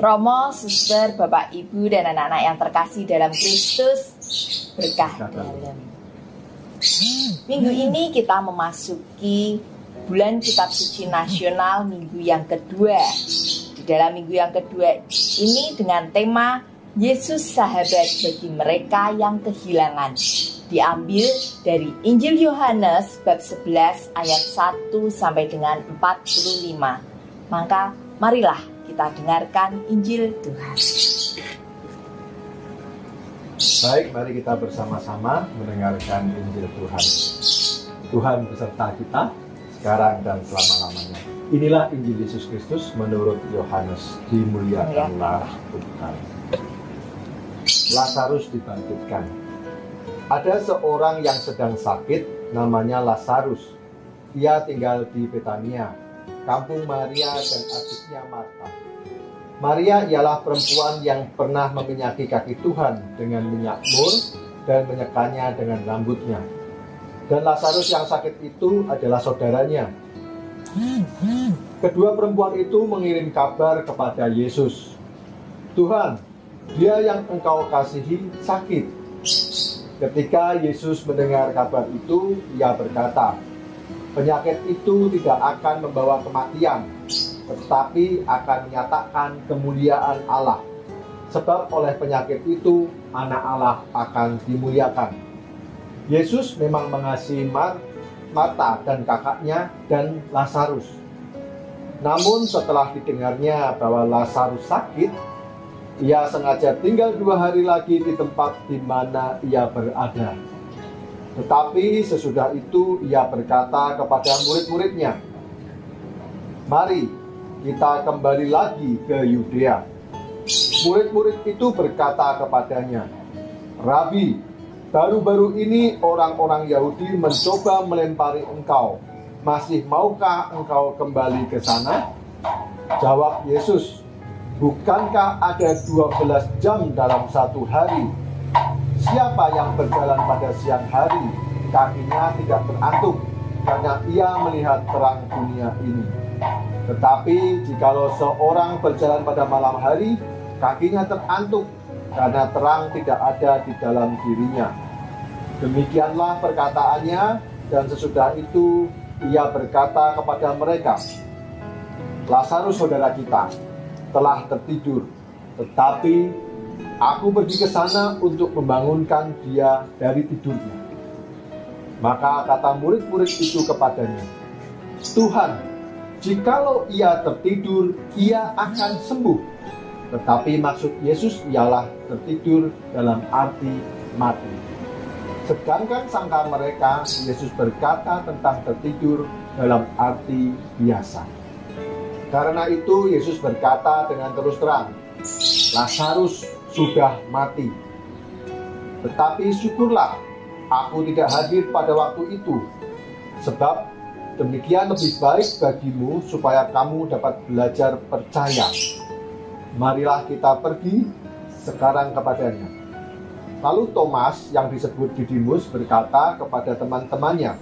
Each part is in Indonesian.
Romo, suster, bapak, ibu, dan anak-anak yang terkasih dalam Kristus, berkah dalam. Minggu ini kita memasuki bulan Kitab Suci Nasional minggu yang kedua. Di dalam minggu yang kedua ini dengan tema Yesus sahabat bagi mereka yang kehilangan, diambil dari Injil Yohanes bab 11 ayat 1 sampai dengan 45. Maka marilah kita dengarkan Injil Tuhan. Baik, mari kita bersama-sama mendengarkan Injil Tuhan. Tuhan beserta kita sekarang dan selama-lamanya. Inilah Injil Yesus Kristus menurut Yohanes. Dimuliakanlah Tuhan. Lazarus dibangkitkan. Ada seorang yang sedang sakit, namanya Lazarus. Ia tinggal di Betania, kampung Maria dan adiknya Marta. Maria ialah perempuan yang pernah meminyaki kaki Tuhan dengan minyak mur dan menyekanya dengan rambutnya. Dan Lazarus yang sakit itu adalah saudaranya. Kedua perempuan itu mengirim kabar kepada Yesus. Tuhan, dia yang engkau kasihi sakit. Ketika Yesus mendengar kabar itu, ia berkata, penyakit itu tidak akan membawa kematian, tetapi akan menyatakan kemuliaan Allah. Sebab oleh penyakit itu, anak Allah akan dimuliakan. Yesus memang mengasihi Marta dan kakaknya dan Lazarus. Namun setelah didengarnya bahwa Lazarus sakit, ia sengaja tinggal 2 hari lagi di tempat di mana ia berada. Tetapi sesudah itu ia berkata kepada murid-muridnya, mari kita kembali lagi ke Yudea. Murid-murid itu berkata kepadanya, Rabi, baru-baru ini orang-orang Yahudi mencoba melempari engkau. Masih maukah engkau kembali ke sana? Jawab Yesus, bukankah ada 12 jam dalam satu hari? Siapa yang berjalan pada siang hari, kakinya tidak terantuk, karena ia melihat terang dunia ini. Tetapi jikalau seorang berjalan pada malam hari, kakinya terantuk, karena terang tidak ada di dalam dirinya. Demikianlah perkataannya, dan sesudah itu ia berkata kepada mereka, Lazarus saudara kita telah tertidur, tetapi aku pergi ke sana untuk membangunkan dia dari tidurnya. Maka kata murid-murid itu kepadanya, Tuhan, jikalau ia tertidur, ia akan sembuh. Tetapi maksud Yesus ialah tertidur dalam arti mati. Sedangkan sangka mereka, Yesus berkata tentang tertidur dalam arti biasa. Karena itu Yesus berkata dengan terus terang, Lazarus sudah mati. Tetapi syukurlah aku tidak hadir pada waktu itu, sebab demikian lebih baik bagimu supaya kamu dapat belajar percaya. Marilah kita pergi sekarang kepadanya. Lalu Thomas yang disebut Didimus berkata kepada teman-temannya,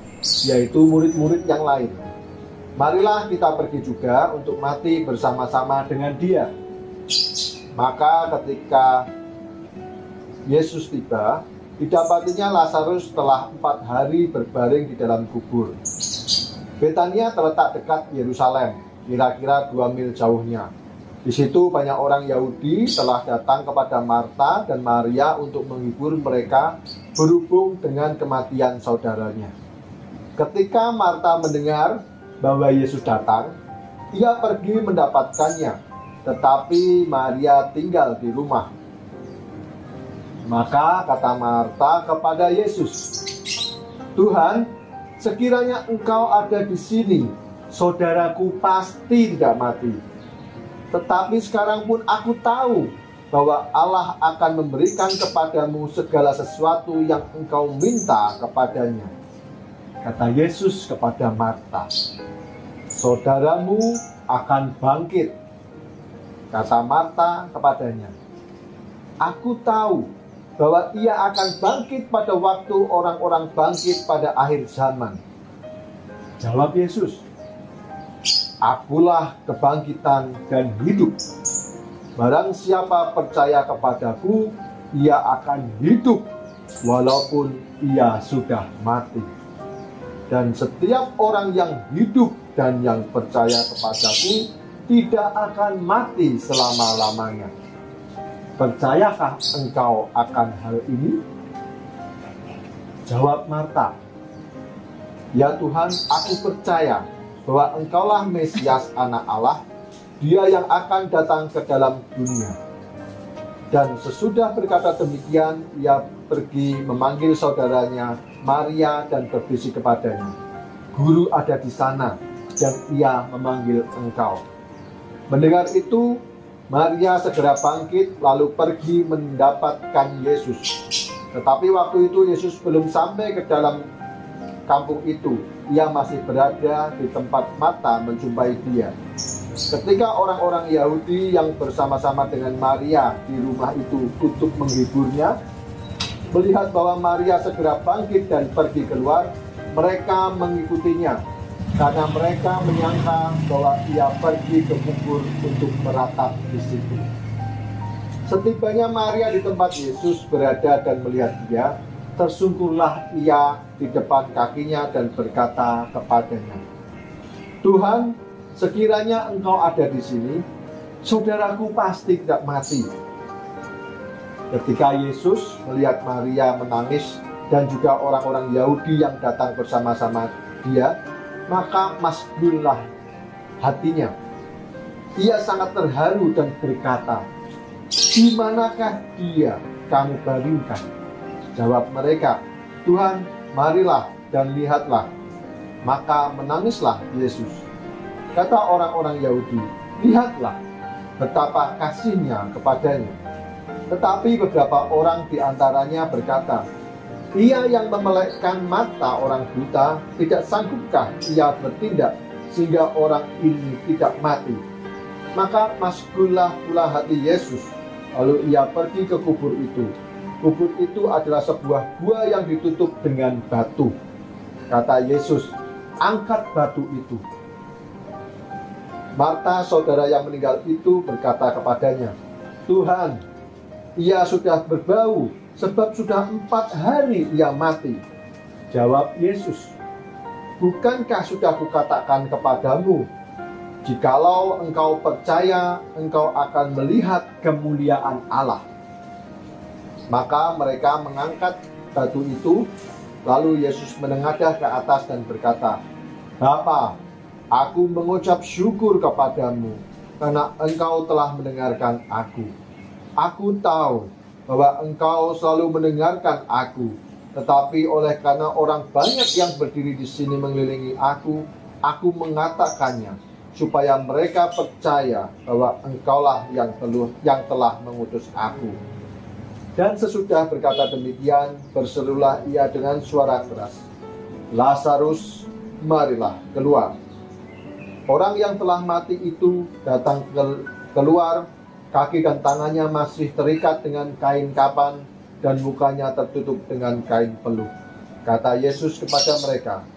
yaitu murid-murid yang lain, marilah kita pergi juga untuk mati bersama-sama dengan dia. Maka ketika Yesus tiba, didapatinya Lazarus telah 4 hari berbaring di dalam kubur. Betania terletak dekat Yerusalem, kira-kira 2 mil jauhnya. Di situ banyak orang Yahudi telah datang kepada Marta dan Maria untuk menghibur mereka berhubung dengan kematian saudaranya. Ketika Marta mendengar bahwa Yesus datang, ia pergi mendapatkannya, tetapi Maria tinggal di rumah. Maka kata Marta kepada Yesus, Tuhan, sekiranya engkau ada di sini, saudaraku pasti tidak mati. Tetapi sekarang pun aku tahu bahwa Allah akan memberikan kepadamu segala sesuatu yang engkau minta kepadanya. Kata Yesus kepada Marta, saudaramu akan bangkit. Kata Marta kepadanya, aku tahu bahwa ia akan bangkit pada waktu orang-orang bangkit pada akhir zaman. Jawab Yesus, akulah kebangkitan dan hidup. Barang siapa percaya kepadaku, ia akan hidup walaupun ia sudah mati. Dan setiap orang yang hidup dan yang percaya kepadaku tidak akan mati selama-lamanya. Percayakah engkau akan hal ini? Jawab Marta, ya Tuhan, aku percaya bahwa engkaulah Mesias anak Allah, Dia yang akan datang ke dalam dunia. Dan sesudah berkata demikian, ia pergi memanggil saudaranya Maria dan berbisik kepadanya, Guru ada di sana dan ia memanggil engkau. Mendengar itu, Maria segera bangkit lalu pergi mendapatkan Yesus. Tetapi waktu itu Yesus belum sampai ke dalam kampung itu. Ia masih berada di tempat Marta menjumpai dia. Ketika orang-orang Yahudi yang bersama-sama dengan Maria di rumah itu untuk menghiburnya, melihat bahwa Maria segera bangkit dan pergi keluar, mereka mengikutinya karena mereka menyangka bahwa ia pergi ke kubur untuk meratap di situ. Setibanya Maria di tempat Yesus berada dan melihat dia, tersungkurlah ia di depan kakinya dan berkata kepadanya, Tuhan, sekiranya engkau ada di sini, saudaraku pasti tidak mati. Ketika Yesus melihat Maria menangis dan juga orang-orang Yahudi yang datang bersama-sama dia, maka masbullah hatinya. Ia sangat terharu dan berkata, di manakah dia kamu baringkan? Jawab mereka, Tuhan, marilah dan lihatlah. Maka menangislah Yesus. Kata orang-orang Yahudi, lihatlah betapa kasihnya kepadanya. Tetapi beberapa orang di antaranya berkata, ia yang memelekkan mata orang buta, tidak sanggupkah ia bertindak sehingga orang ini tidak mati? Maka masgullah pula hati Yesus. Lalu ia pergi ke kubur itu. Kubur itu adalah sebuah gua yang ditutup dengan batu. Kata Yesus, angkat batu itu. Marta, saudara yang meninggal itu, berkata kepadanya, Tuhan, ia sudah berbau, sebab sudah 4 hari ia mati. Jawab Yesus, bukankah sudah kukatakan kepadamu, jikalau engkau percaya, engkau akan melihat kemuliaan Allah. Maka mereka mengangkat batu itu, lalu Yesus menengadah ke atas dan berkata, Bapa, aku mengucap syukur kepadamu, karena engkau telah mendengarkan aku. Aku tahu bahwa engkau selalu mendengarkan aku, tetapi oleh karena orang banyak yang berdiri di sini mengelilingi aku mengatakannya, supaya mereka percaya bahwa engkaulah yang telah mengutus aku. Dan sesudah berkata demikian, berserulah ia dengan suara keras, Lazarus, marilah keluar. Orang yang telah mati itu datang keluar, kaki dan tangannya masih terikat dengan kain kapan, dan mukanya tertutup dengan kain peluh. Kata Yesus kepada mereka,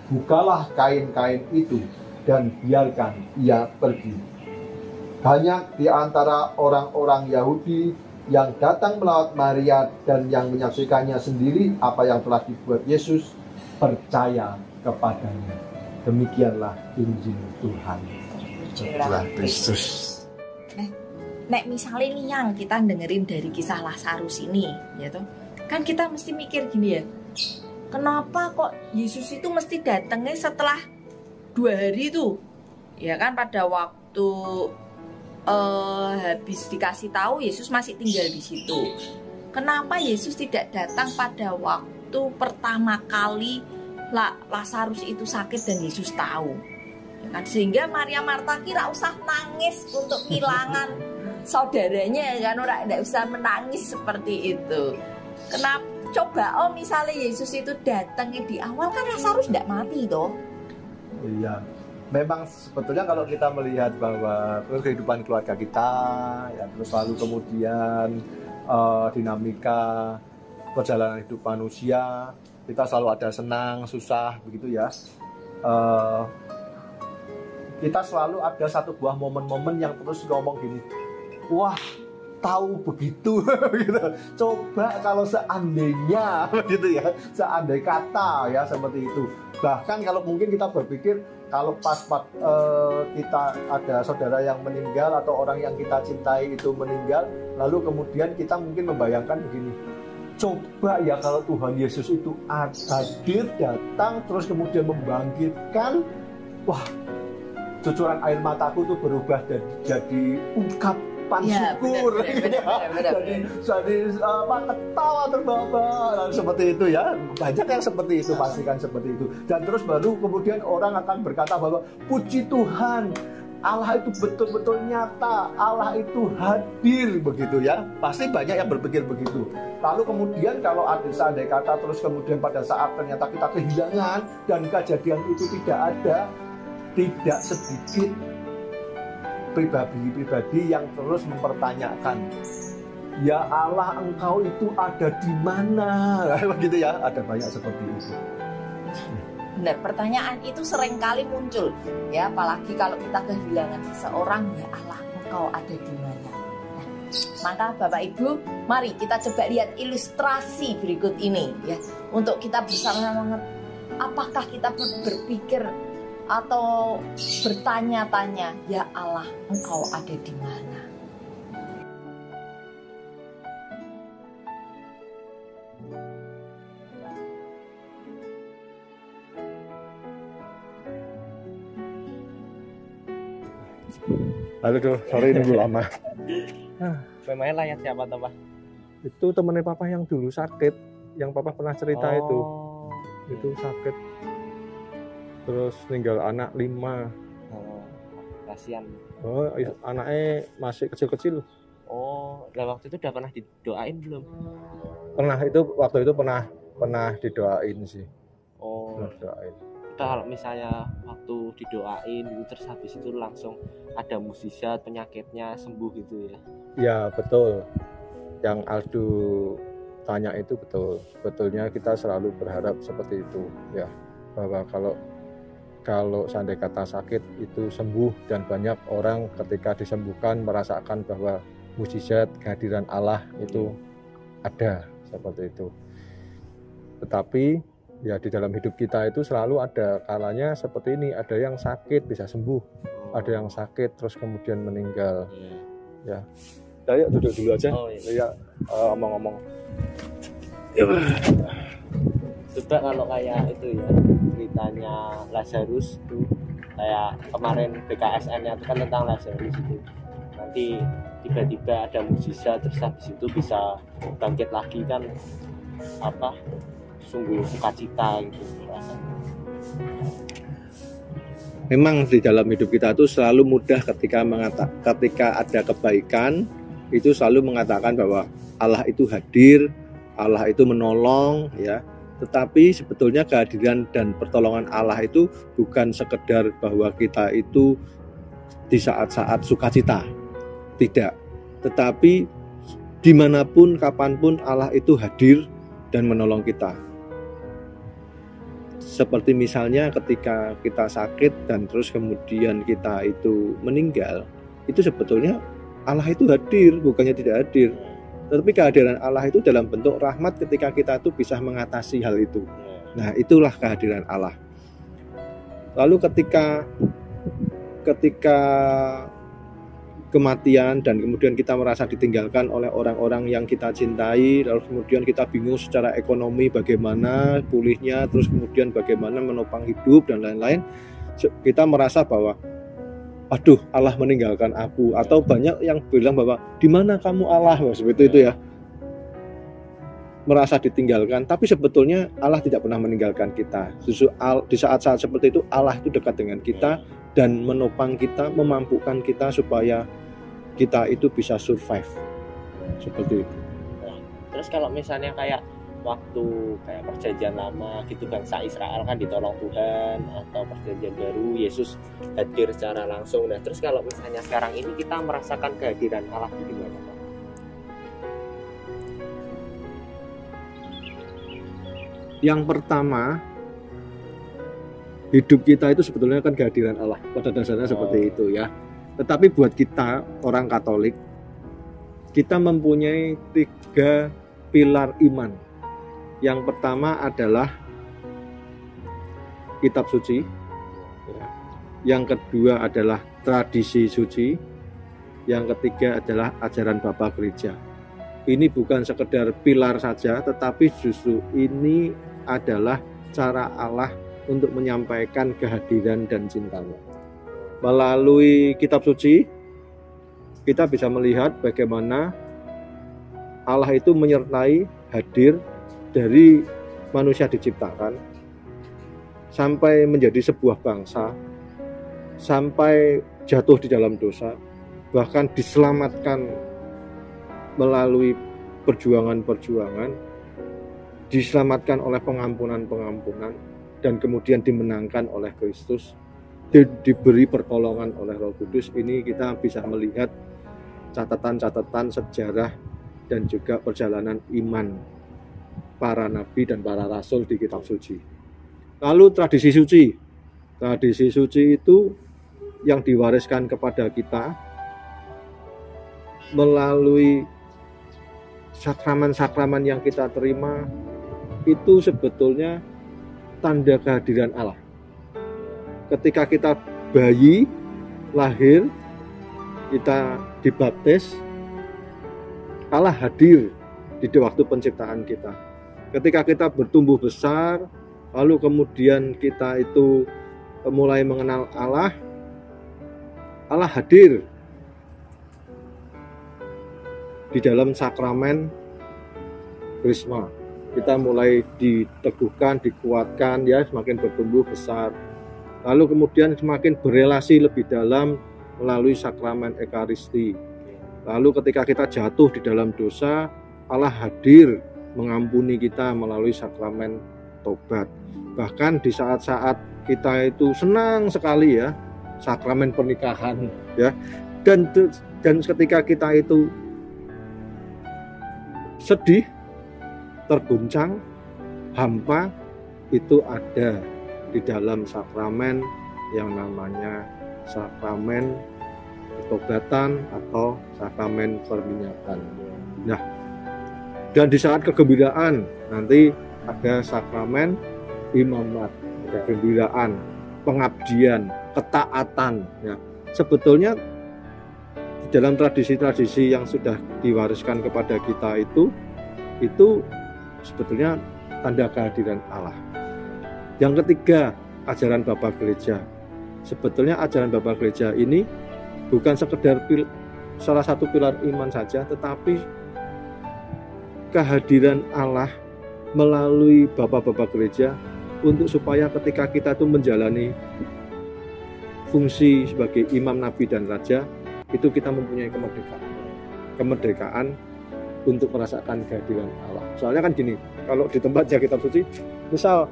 bukalah kain-kain itu, dan biarkan ia pergi. Banyak di antara orang-orang Yahudi yang datang melawat Maria dan yang menyaksikannya sendiri apa yang telah dibuat Yesus, percaya kepadanya. Demikianlah Injil Tuhan. Terpujilah Kristus. Nek misalnya nih yang kita dengerin dari kisah Lazarus ini, ya toh, kan kita mesti mikir gini ya, kenapa kok Yesus itu mesti datangnya setelah 2 hari itu, ya kan, pada waktu habis dikasih tahu Yesus masih tinggal di situ. Kenapa Yesus tidak datang pada waktu pertama kali Lazarus itu sakit dan Yesus tahu, ya kan? Sehingga Maria Marta kira usah nangis untuk kehilangan saudaranya, kan, orang tidak usah menangis seperti itu. Kenapa? Coba misalnya Yesus itu datangnya di awal, kan Lazarus tidak mati toh. Iya, memang sebetulnya kalau kita melihat bahwa kehidupan keluarga kita, ya, terus lalu kemudian dinamika perjalanan hidup manusia, kita selalu ada senang, susah, begitu ya. Kita selalu ada satu buah momen-momen yang terus ngomong gini, wah tahu begitu gitu. Coba kalau seandainya gitu ya, seandai kata ya seperti itu. Bahkan kalau mungkin kita berpikir kalau pas kita ada saudara yang meninggal atau orang yang kita cintai itu meninggal, lalu kemudian kita mungkin membayangkan begini, coba ya kalau Tuhan Yesus itu hadir, datang, terus kemudian membangkitkan, wah cucuran air mataku itu berubah jadi ungkapan syukur, jadi ketawa terbawa seperti itu ya. Banyak yang seperti itu, pastikan seperti itu. Dan terus baru kemudian orang akan berkata bahwa puji Tuhan, Allah itu betul-betul nyata, Allah itu hadir, begitu ya. Pasti banyak yang berpikir begitu. Lalu kemudian kalau ada seandai kata terus kemudian pada saat ternyata kita kehilangan dan kejadian itu tidak ada, tidak sedikit pribadi-pribadi yang terus mempertanyakan, ya Allah, engkau itu ada di mana? Begitu ya, ada banyak seperti itu. Benar, pertanyaan itu seringkali muncul ya, apalagi kalau kita kehilangan seseorang, ya Allah, engkau ada di mana? Nah, maka Bapak Ibu, mari kita coba lihat ilustrasi berikut ini ya, untuk kita bisa mengerti apakah kita berpikir atau bertanya-tanya, ya Allah, engkau ada di mana? Halo tuh, sorry nunggu lama. Memangnya layar siapa tuh, Pak? Itu temennya papa yang dulu sakit, yang papa pernah cerita itu sakit. Terus tinggal anak 5. Kasihan. Oh, anaknya masih kecil-kecil. Oh, nah waktu itu udah pernah didoain belum? Waktu itu pernah didoain sih. Oh. Pernah didoain. Kalau misalnya waktu didoain itu terus habis itu langsung ada mukjizat, penyakitnya sembuh gitu ya? Ya betul. Yang Aldo tanya itu betul. Betulnya kita selalu berharap seperti itu ya, bahwa kalau seandai kata sakit itu sembuh, dan banyak orang ketika disembuhkan merasakan bahwa mukjizat kehadiran Allah itu ada seperti itu. Tetapi ya di dalam hidup kita itu selalu ada kalanya seperti ini, ada yang sakit bisa sembuh, ada yang sakit terus kemudian meninggal. Ya. Ayo duduk dulu aja. Oh, iya. Omong-omong. Coba kalau kayak itu ya, ceritanya Lazarus itu kayak kemarin BKSN-nya itu kan tentang Lazarus itu. Nanti tiba-tiba ada mukjizat terus habis itu bisa bangkit lagi, kan sungguh sukacita gitu rasanya. Memang di dalam hidup kita itu selalu mudah ketika ada kebaikan itu selalu mengatakan bahwa Allah itu hadir, Allah itu menolong ya. Tetapi sebetulnya kehadiran dan pertolongan Allah itu bukan sekedar bahwa kita itu di saat-saat sukacita, tidak. Tetapi dimanapun, kapanpun Allah itu hadir dan menolong kita. Seperti misalnya ketika kita sakit dan terus kemudian kita itu meninggal, itu sebetulnya Allah itu hadir, bukannya tidak hadir. Tetapi kehadiran Allah itu dalam bentuk rahmat ketika kita tuh bisa mengatasi hal itu. Nah, itulah kehadiran Allah. Lalu ketika kematian dan kemudian kita merasa ditinggalkan oleh orang-orang yang kita cintai, lalu kemudian kita bingung secara ekonomi bagaimana pulihnya, terus kemudian bagaimana menopang hidup dan lain-lain, kita merasa bahwa aduh, Allah meninggalkan aku, atau banyak yang bilang bahwa di mana kamu Allah, seperti itu ya, merasa ditinggalkan. Tapi sebetulnya Allah tidak pernah meninggalkan kita. Justru di saat-saat seperti itu Allah itu dekat dengan kita dan menopang kita, memampukan kita supaya kita itu bisa survive seperti itu. Terus kalau misalnya kayak waktu kayak perjanjian lama gitu, bangsa Israel kan ditolong Tuhan, atau perjanjian baru Yesus hadir secara langsung. Nah terus kalau misalnya sekarang ini kita merasakan kehadiran Allah di mana, Pak? Yang pertama, hidup kita itu sebetulnya kan kehadiran Allah, pada dasarnya seperti itu ya. Tetapi buat kita orang Katolik kita mempunyai 3 pilar iman. Yang pertama adalah kitab suci, yang kedua adalah tradisi suci, yang ketiga adalah ajaran Bapa Gereja. Ini bukan sekedar pilar saja, tetapi justru ini adalah cara Allah untuk menyampaikan kehadiran dan cintanya. Melalui kitab suci, kita bisa melihat bagaimana Allah itu menyertai, hadir dari manusia diciptakan sampai menjadi sebuah bangsa, sampai jatuh di dalam dosa, bahkan diselamatkan melalui perjuangan-perjuangan, diselamatkan oleh pengampunan-pengampunan, dan kemudian dimenangkan oleh Kristus, diberi pertolongan oleh Roh Kudus. Ini kita bisa melihat catatan-catatan sejarah dan juga perjalanan iman para nabi dan para rasul di kitab suci. Lalu tradisi suci. Tradisi suci itu yang diwariskan kepada kita melalui sakramen-sakramen yang kita terima, itu sebetulnya tanda kehadiran Allah. Ketika kita bayi lahir, kita dibaptis, Allah hadir di waktu penciptaan kita. Ketika kita bertumbuh besar, lalu kemudian kita itu mulai mengenal Allah, Allah hadir di dalam sakramen Krisma. Kita mulai diteguhkan, dikuatkan, ya, semakin bertumbuh besar. Lalu kemudian semakin berelasi lebih dalam melalui sakramen Ekaristi. Lalu ketika kita jatuh di dalam dosa, Allah hadir mengampuni kita melalui sakramen tobat. Bahkan di saat-saat kita itu senang sekali, ya, sakramen pernikahan, ya, dan ketika kita itu sedih, terguncang, hampa, itu ada di dalam sakramen yang namanya sakramen pertobatan atau sakramen perminyakan. Nah, dan di saat kegembiraan nanti ada sakramen imamat, kegembiraan, pengabdian, ketaatan. Ya, sebetulnya di dalam tradisi-tradisi yang sudah diwariskan kepada kita itu sebetulnya tanda kehadiran Allah. Yang ketiga, ajaran Bapa Gereja. Sebetulnya ajaran Bapa Gereja ini bukan sekedar salah satu pilar iman saja, tetapi kehadiran Allah melalui Bapak-Bapak Gereja untuk supaya ketika kita itu menjalani fungsi sebagai imam, nabi, dan raja, itu kita mempunyai kemerdekaan untuk merasakan kehadiran Allah. Soalnya kan gini, kalau di tempatnya kitab suci, misal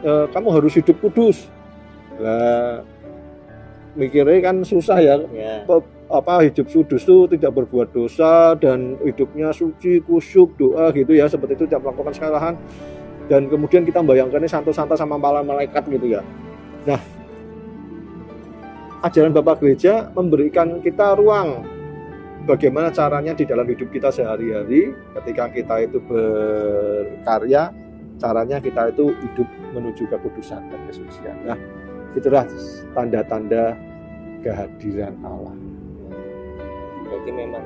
kamu harus hidup kudus, lah mikirnya kan susah, ya. Hidup kudus itu tidak berbuat dosa dan hidupnya suci, kusyuk, doa gitu, ya, seperti itu, tidak melakukan kesalahan, dan kemudian kita membayangkannya santai-santai sama para malaikat gitu, ya. Nah, ajaran Bapak Gereja memberikan kita ruang bagaimana caranya di dalam hidup kita sehari-hari, ketika kita itu berkarya, caranya kita itu hidup menuju kekudusan dan kesucian. Nah, itulah tanda-tanda kehadiran Allah. Berarti memang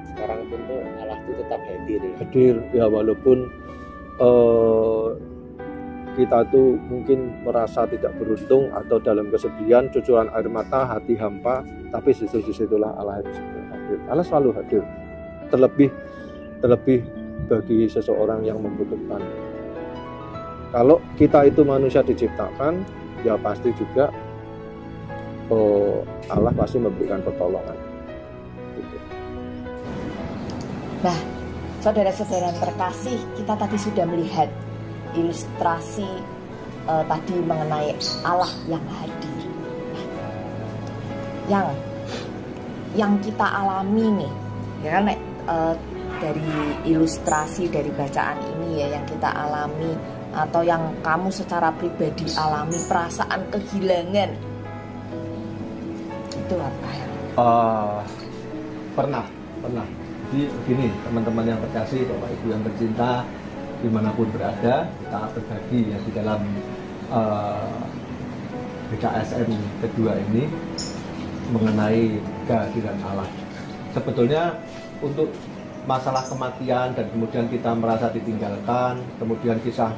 sekarang pun tuh Allah itu tetap hadir, ya? Hadir, ya, walaupun kita tuh mungkin merasa tidak beruntung atau dalam kesedihan, cucuran air mata, hati hampa, tapi di situlah Allah itu hadir. Allah selalu hadir, terlebih bagi seseorang yang membutuhkan. Kalau kita itu manusia diciptakan, ya pasti juga Allah pasti memberikan pertolongan. Gitu. Nah, saudara-saudara terkasih, kita tadi sudah melihat ilustrasi tadi mengenai Allah yang hadir. Yang kita alami nih, ya kan, dari ilustrasi dari bacaan ini, ya, yang kita alami atau yang kamu secara pribadi alami, perasaan kehilangan itu apa, ya? Pernah. Jadi begini teman-teman yang terkasih, Bapak Ibu yang tercinta, dimanapun berada, kita berbagi ya di dalam BKSN kedua ini mengenai kehadiran Allah. Sebetulnya untuk masalah kematian dan kemudian kita merasa ditinggalkan, kemudian kisah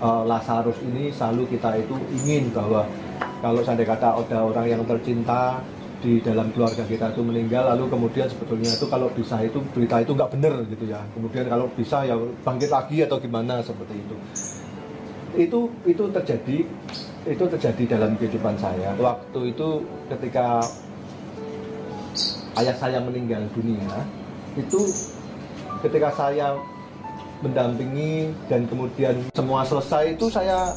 Lazarus ini selalu kita itu ingin bahwa kalau seandainya kata ada orang yang tercinta di dalam keluarga kita itu meninggal, lalu kemudian sebetulnya itu kalau bisa itu berita itu nggak benar gitu ya, kemudian kalau bisa ya bangkit lagi atau gimana seperti itu terjadi dalam kehidupan saya. Waktu itu ketika ayah saya meninggal dunia, itu ketika saya mendampingi dan kemudian semua selesai itu saya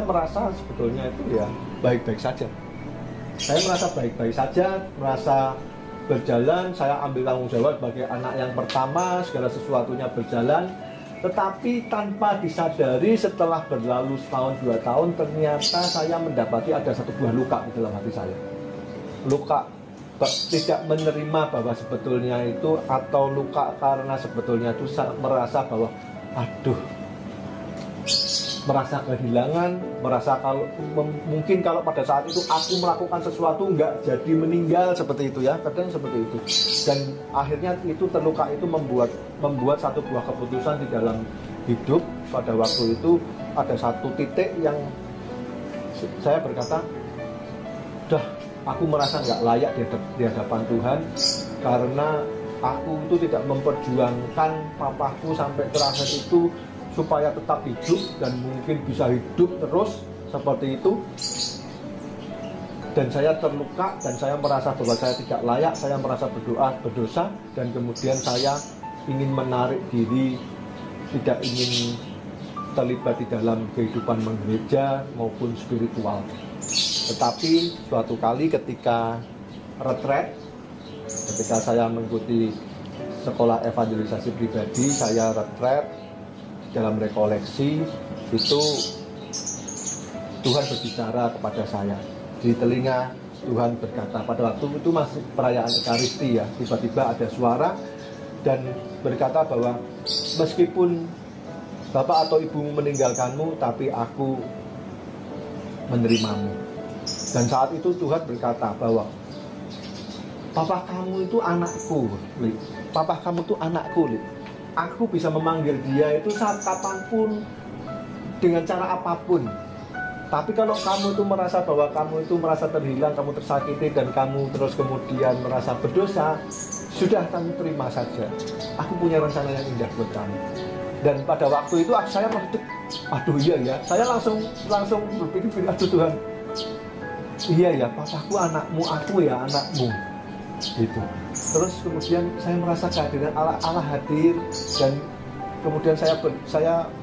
merasa sebetulnya itu ya baik-baik saja. Saya merasa baik-baik saja, merasa berjalan, saya ambil tanggung jawab sebagai anak yang pertama, segala sesuatunya berjalan. Tetapi tanpa disadari setelah berlalu setahun 2 tahun, ternyata saya mendapati ada satu buah luka di dalam hati saya. Luka tidak menerima bahwa sebetulnya itu, atau luka karena sebetulnya itu merasa bahwa aduh, merasa kehilangan, merasa kalau mungkin kalau pada saat itu aku melakukan sesuatu nggak jadi meninggal seperti itu ya, kadang seperti itu. Dan akhirnya itu terluka itu membuat satu buah keputusan di dalam hidup. Pada waktu itu ada satu titik yang saya berkata, udah, aku merasa nggak layak di hadapan Tuhan karena aku itu tidak memperjuangkan papaku sampai terakhir itu supaya tetap hidup dan mungkin bisa hidup terus seperti itu. Dan saya terluka dan saya merasa bahwa saya tidak layak, saya merasa berdosa, dan kemudian saya ingin menarik diri, tidak ingin terlibat di dalam kehidupan menggereja maupun spiritual. Tetapi suatu kali ketika retret, ketika saya mengikuti sekolah evangelisasi pribadi, saya retret dalam rekoleksi itu, Tuhan berbicara kepada saya di telinga. Tuhan berkata, pada waktu itu masih perayaan Ekaristi ya, tiba-tiba ada suara dan berkata bahwa meskipun bapak atau ibumu meninggalkanmu, tapi aku menerimamu. Dan saat itu Tuhan berkata bahwa papa kamu itu anakku, Li. Papa kamu itu anakku, Li. Aku bisa memanggil dia itu saat kapanpun, dengan cara apapun. Tapi kalau kamu itu merasa bahwa kamu itu merasa terhilang, kamu tersakiti, dan kamu terus kemudian merasa berdosa, sudah, kamu terima saja. Aku punya rencana yang indah buat kamu. Dan pada waktu itu saya merasa, aduh iya ya, saya langsung berpikir, aduh Tuhan, iya ya, papaku anakmu, aku ya anakmu, gitu. Terus kemudian saya merasa kehadiran Allah hadir, dan kemudian saya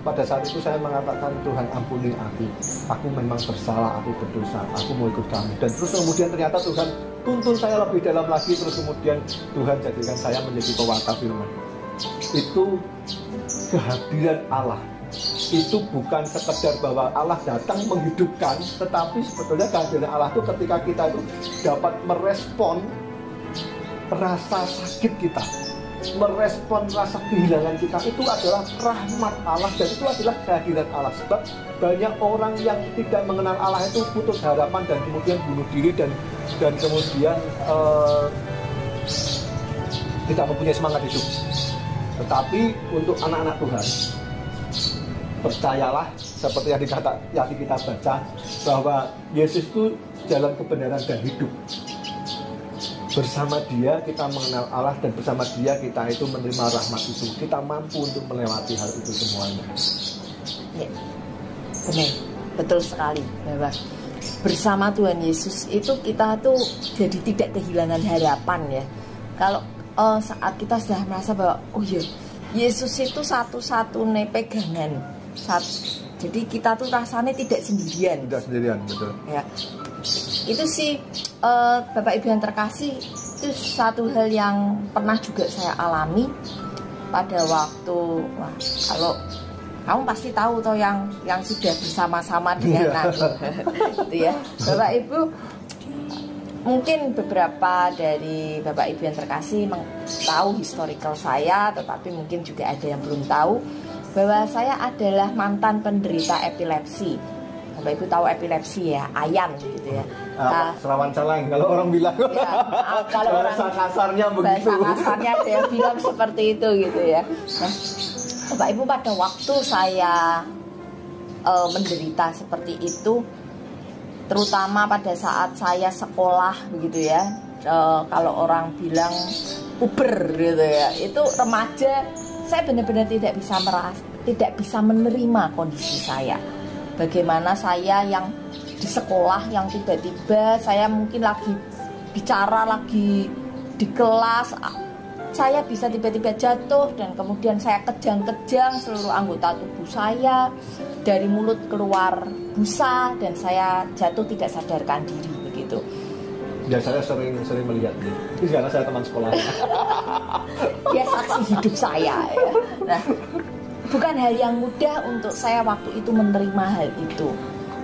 pada saat itu saya mengatakan, Tuhan ampuni aku memang bersalah, aku berdosa, aku mau ikut kamu. Dan terus kemudian ternyata Tuhan tuntun saya lebih dalam lagi, terus kemudian Tuhan jadikan saya menjadi pewarta firman. Itu kehadiran Allah. Itu bukan sekedar bahwa Allah datang menghidupkan, tetapi sebetulnya kehadiran Allah itu ketika kita itu dapat merespon rasa sakit kita, merespon rasa kehilangan kita, itu adalah rahmat Allah dan itu adalah kehadiran Allah. Sebab banyak orang yang tidak mengenal Allah itu putus harapan dan kemudian bunuh diri dan kemudian tidak mempunyai semangat hidup. Tetapi untuk anak-anak Tuhan, percayalah seperti yang kita baca bahwa Yesus itu jalan kebenaran dan hidup. Bersama dia kita mengenal Allah, dan bersama dia kita itu menerima rahmat itu. Kita mampu untuk melewati hal itu semuanya. Ya, benar, betul sekali bahwa bersama Tuhan Yesus itu kita tuh jadi tidak kehilangan harapan ya. Kalau saat kita sudah merasa bahwa oh ya, Yesus itu satu-satunya pegangan. Jadi kita tuh rasanya tidak sendirian. Tidak sendirian, betul. Ya. Itu sih Bapak Ibu yang terkasih, itu satu hal yang pernah juga saya alami pada waktu, kalau kamu pasti tahu toh yang sudah bersama-sama dengan aku, gitu ya, Bapak Ibu. Mungkin beberapa dari Bapak Ibu yang terkasih tahu historical saya, tetapi mungkin juga ada yang belum tahu bahwa saya adalah mantan penderita epilepsi. Bapak Ibu tahu epilepsi ya, ayan gitu ya. Serawan caleng kalau orang bilang. Ya, kalau orang kasarnya begitu. Bahasa kasarnya ada yang bilang seperti itu gitu ya. Nah, Bapak Ibu, pada waktu saya menderita seperti itu, terutama pada saat saya sekolah begitu ya, kalau orang bilang puber gitu ya, itu remaja, saya benar-benar tidak bisa menerima kondisi saya. Bagaimana saya yang di sekolah, yang tiba-tiba saya mungkin lagi bicara, lagi di kelas, saya bisa tiba-tiba jatuh dan kemudian saya kejang-kejang seluruh anggota tubuh saya, dari mulut keluar busa dan saya jatuh tidak sadarkan diri begitu. Ya, saya sering melihat ini karena saya teman sekolah. Dia saksi hidup saya ya. Nah, bukan hal yang mudah untuk saya waktu itu menerima hal itu.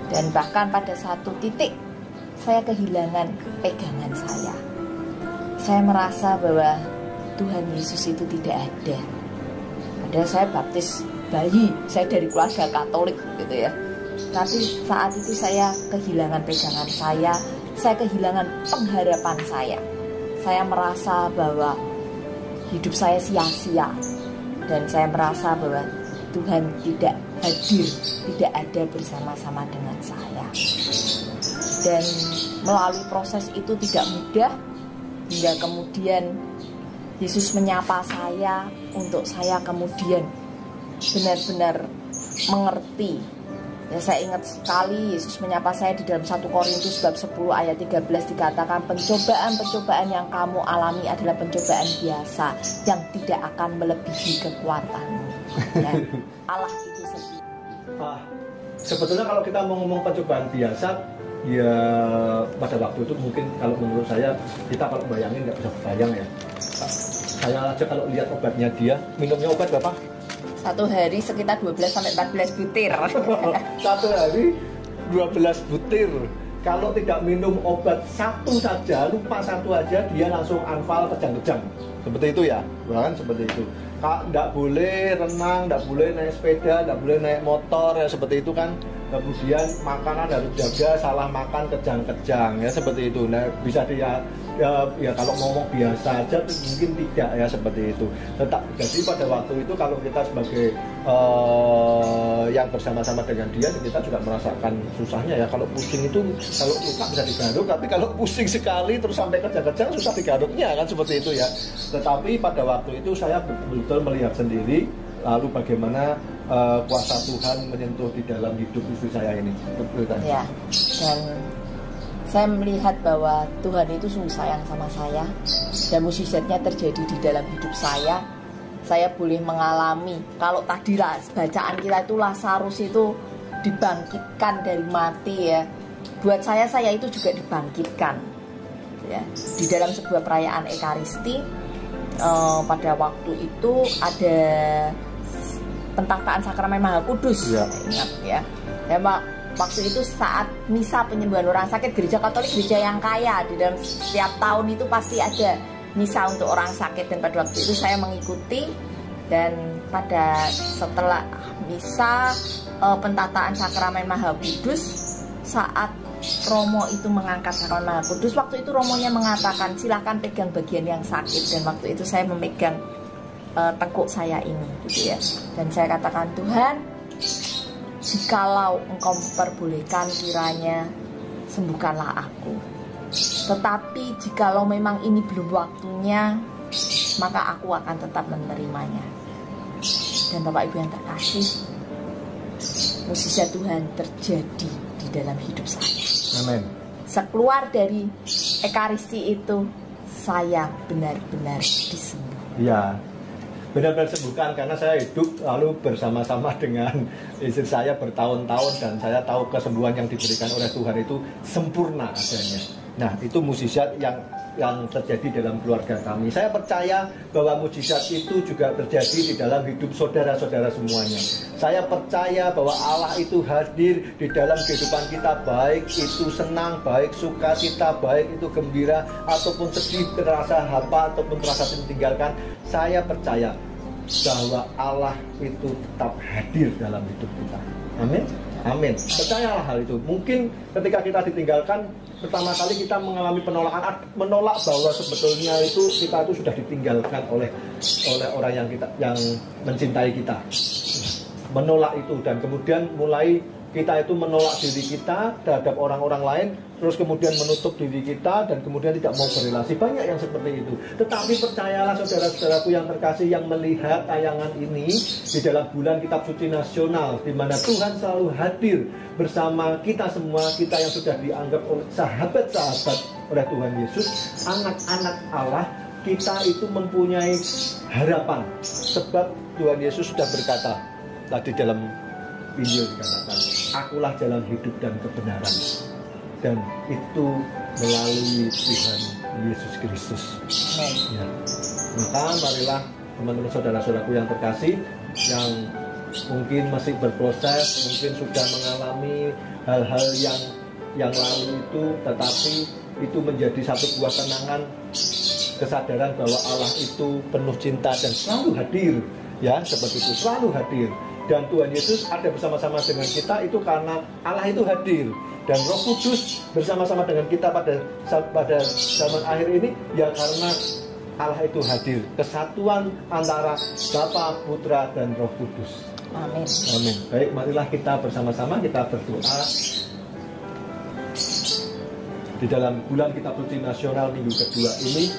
Dan bahkan pada satu titik saya kehilangan pegangan saya. Saya merasa bahwa Tuhan Yesus itu tidak ada. Padahal saya baptis bayi, saya dari keluarga Katolik gitu ya. Tapi saat itu saya kehilangan pegangan saya kehilangan pengharapan saya. Saya merasa bahwa hidup saya sia-sia dan saya merasa bahwa Tuhan tidak hadir, tidak ada bersama-sama dengan saya. Dan melalui proses itu tidak mudah, hingga kemudian Yesus menyapa saya untuk saya kemudian benar-benar mengerti. Ya, saya ingat sekali Yesus menyapa saya di dalam 1 Korintus bab 10 ayat 13 dikatakan, pencobaan-pencobaan yang kamu alami adalah pencobaan biasa yang tidak akan melebihi kekuatanmu. Dan Allah itu sendiri. Sebetulnya kalau kita mau ngomong pencobaan biasa, ya pada waktu itu mungkin kalau menurut saya, kita kalau bayangin nggak bisa bayang ya. Saya aja kalau lihat obatnya dia, minumnya obat berapa? Satu hari sekitar 12-14 butir. Satu hari 12 butir. Kalau tidak minum obat satu saja, lupa satu aja, dia langsung anfal kejang-kejang. Seperti itu ya, kan seperti itu. Tidak boleh renang, tidak boleh naik sepeda, tidak boleh naik motor, ya seperti itu kan. Kemudian makanan harus jaga, salah makan kejang-kejang, ya seperti itu. Nah, bisa dia ya kalau ngomong biasa aja mungkin tidak ya seperti itu. Jadi pada waktu itu kalau kita sebagai yang bersama-sama dengan dia, kita juga merasakan susahnya ya. Kalau pusing itu, kalau luka bisa digaruk, tapi kalau pusing sekali terus sampai kejang-kejang susah digaruknya kan seperti itu ya. Tetapi pada waktu itu saya betul-betul melihat sendiri lalu bagaimana kuasa Tuhan menyentuh di dalam hidup istri saya ini. Ya, dan saya melihat bahwa Tuhan itu sungguh sayang sama saya, dan mukjizatnya terjadi di dalam hidup saya. Saya boleh mengalami, kalau tadi bacaan kita itu Lazarus itu dibangkitkan dari mati ya. Buat saya itu juga dibangkitkan ya. Di dalam sebuah perayaan Ekaristi, pada waktu itu ada pentataan sakramen Maha Kudus ya. Ingat ya. Waktu itu saat misa penyembuhan orang sakit, gereja Katolik gereja yang kaya, di dalam setiap tahun itu pasti ada misa untuk orang sakit, dan pada waktu itu saya mengikuti. Dan pada setelah misa pentataan sakramen Maha Kudus, saat Romo itu mengangkat sakramen Maha Kudus, waktu itu Romonya mengatakan silakan pegang bagian yang sakit, dan waktu itu saya memegang tengkuk saya ini gitu ya. Dan saya katakan, Tuhan, jikalau Engkau memperbolehkan, kiranya sembuhkanlah aku. Tetapi jikalau memang ini belum waktunya, maka aku akan tetap menerimanya. Dan Bapak Ibu yang terkasih, mukjizat Tuhan terjadi di dalam hidup saya. Amin. Sekeluar dari Ekaristi itu, saya benar-benar disembuhkan. Ya, benar-benar sembuhkan, karena saya hidup lalu bersama-sama dengan istri saya bertahun-tahun, dan saya tahu kesembuhan yang diberikan oleh Tuhan itu sempurna adanya. Nah, itu mukjizat yang yang terjadi dalam keluarga kami. Saya percaya bahwa mujizat itu juga terjadi di dalam hidup saudara-saudara semuanya. Saya percaya bahwa Allah itu hadir di dalam kehidupan kita, baik itu senang, baik sukacita, baik itu gembira, ataupun sedih, terasa hampa, ataupun terasa ditinggalkan. Saya percaya bahwa Allah itu tetap hadir dalam hidup kita. Amin. Amin. Percayalah hal itu. Mungkin ketika kita ditinggalkan, pertama kali kita mengalami penolakan, menolak bahwa sebetulnya itu kita itu sudah ditinggalkan oleh orang yang mencintai kita. Menolak itu, dan kemudian mulai kita itu menolak diri kita terhadap orang-orang lain, terus kemudian menutup diri kita, dan kemudian tidak mau berrelasi. Banyak yang seperti itu. Tetapi percayalah saudara-saudaraku yang terkasih, yang melihat tayangan ini di dalam bulan Kitab Suci Nasional, di mana Tuhan selalu hadir bersama kita semua, kita yang sudah dianggap oleh sahabat-sahabat oleh Tuhan Yesus, anak-anak Allah. Kita itu mempunyai harapan, sebab Tuhan Yesus sudah berkata tadi dalam Injil, dikatakan, akulah jalan hidup dan kebenaran, dan itu melalui Tuhan Yesus Kristus. Ya. Maka marilah teman-teman saudara-saudaraku yang terkasih, yang mungkin masih berproses, mungkin sudah mengalami hal-hal yang lalu itu, tetapi itu menjadi satu buah kenangan, kesadaran bahwa Allah itu penuh cinta dan selalu hadir, ya, seperti itu, selalu hadir. Dan Tuhan Yesus ada bersama-sama dengan kita itu karena Allah itu hadir, dan Roh Kudus bersama-sama dengan kita pada zaman akhir ini ya karena Allah itu hadir. Kesatuan antara Bapa, Putra, dan Roh Kudus. Amin. Amin. Baik, marilah kita bersama-sama kita berdoa di dalam bulan Kitab Suci Nasional minggu kedua ini.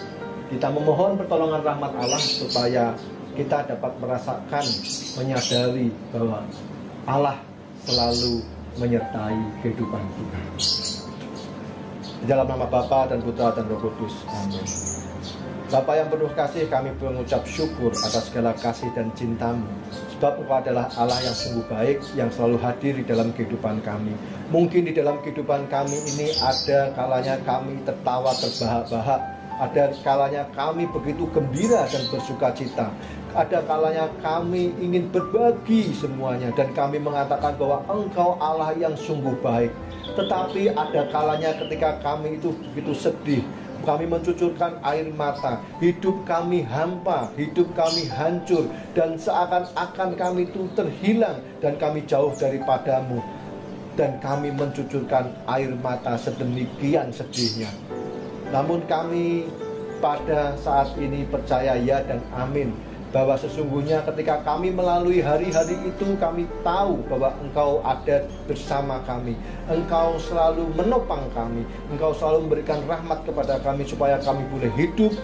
Kita memohon pertolongan rahmat Allah supaya kita dapat merasakan, menyadari bahwa Allah selalu menyertai kehidupan kita. Di dalam nama Bapa dan Putra dan Roh Kudus. Amin. Bapa yang penuh kasih, kami mengucap syukur atas segala kasih dan cinta-Mu. Sebab Engkau adalah Allah yang sungguh baik, yang selalu hadir di dalam kehidupan kami. Mungkin di dalam kehidupan kami ini ada kalanya kami tertawa terbahak-bahak, ada kalanya kami begitu gembira dan bersuka cita, ada kalanya kami ingin berbagi semuanya, dan kami mengatakan bahwa Engkau Allah yang sungguh baik. Tetapi ada kalanya ketika kami itu begitu sedih, kami mencucurkan air mata, hidup kami hampa, hidup kami hancur, dan seakan-akan kami itu terhilang dan kami jauh daripadamu, dan kami mencucurkan air mata sedemikian sedihnya. Namun kami pada saat ini percaya ya dan amin, bahwa sesungguhnya ketika kami melalui hari-hari itu, kami tahu bahwa Engkau ada bersama kami. Engkau selalu menopang kami, Engkau selalu memberikan rahmat kepada kami supaya kami boleh hidup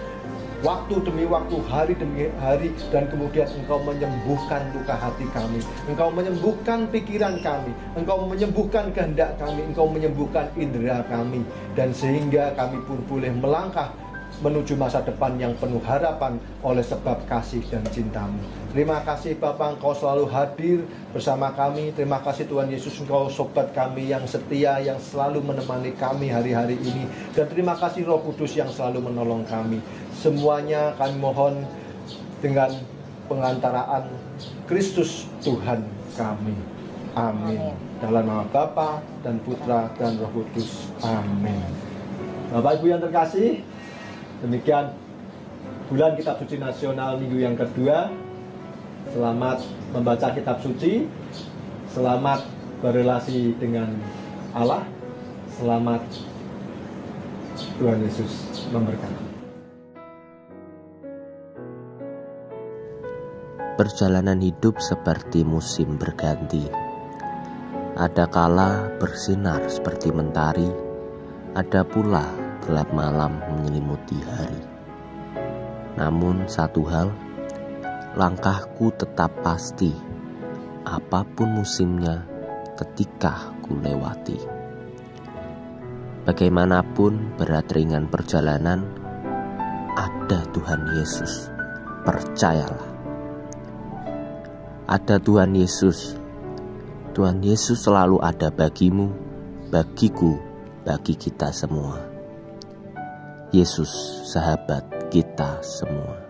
waktu demi waktu, hari demi hari, dan kemudian Engkau menyembuhkan luka hati kami, Engkau menyembuhkan pikiran kami, Engkau menyembuhkan kehendak kami, Engkau menyembuhkan indera kami, dan sehingga kami pun boleh melangkah menuju masa depan yang penuh harapan oleh sebab kasih dan cinta-Mu. Terima kasih Bapa, Engkau selalu hadir bersama kami. Terima kasih Tuhan Yesus, Engkau sobat kami yang setia, yang selalu menemani kami hari-hari ini. Dan terima kasih Roh Kudus yang selalu menolong kami. Semuanya kami mohon dengan pengantaraan Kristus Tuhan kami. Amin. Dalam nama Bapa dan Putra dan Roh Kudus. Amin. Bapak Ibu yang terkasih, demikian bulan Kitab Suci Nasional minggu yang kedua. Selamat membaca Kitab Suci, selamat berrelasi dengan Allah, selamat Tuhan Yesus memberkati. Perjalanan hidup seperti musim berganti. Ada kala bersinar seperti mentari, ada pula gelap malam menyelimuti hari. Namun satu hal, langkahku tetap pasti, apapun musimnya ketika ku lewati. Bagaimanapun berat ringan perjalanan, ada Tuhan Yesus, percayalah. Ada Tuhan Yesus. Tuhan Yesus selalu ada bagimu, bagiku, bagi kita semua. Yesus sahabat kita semua.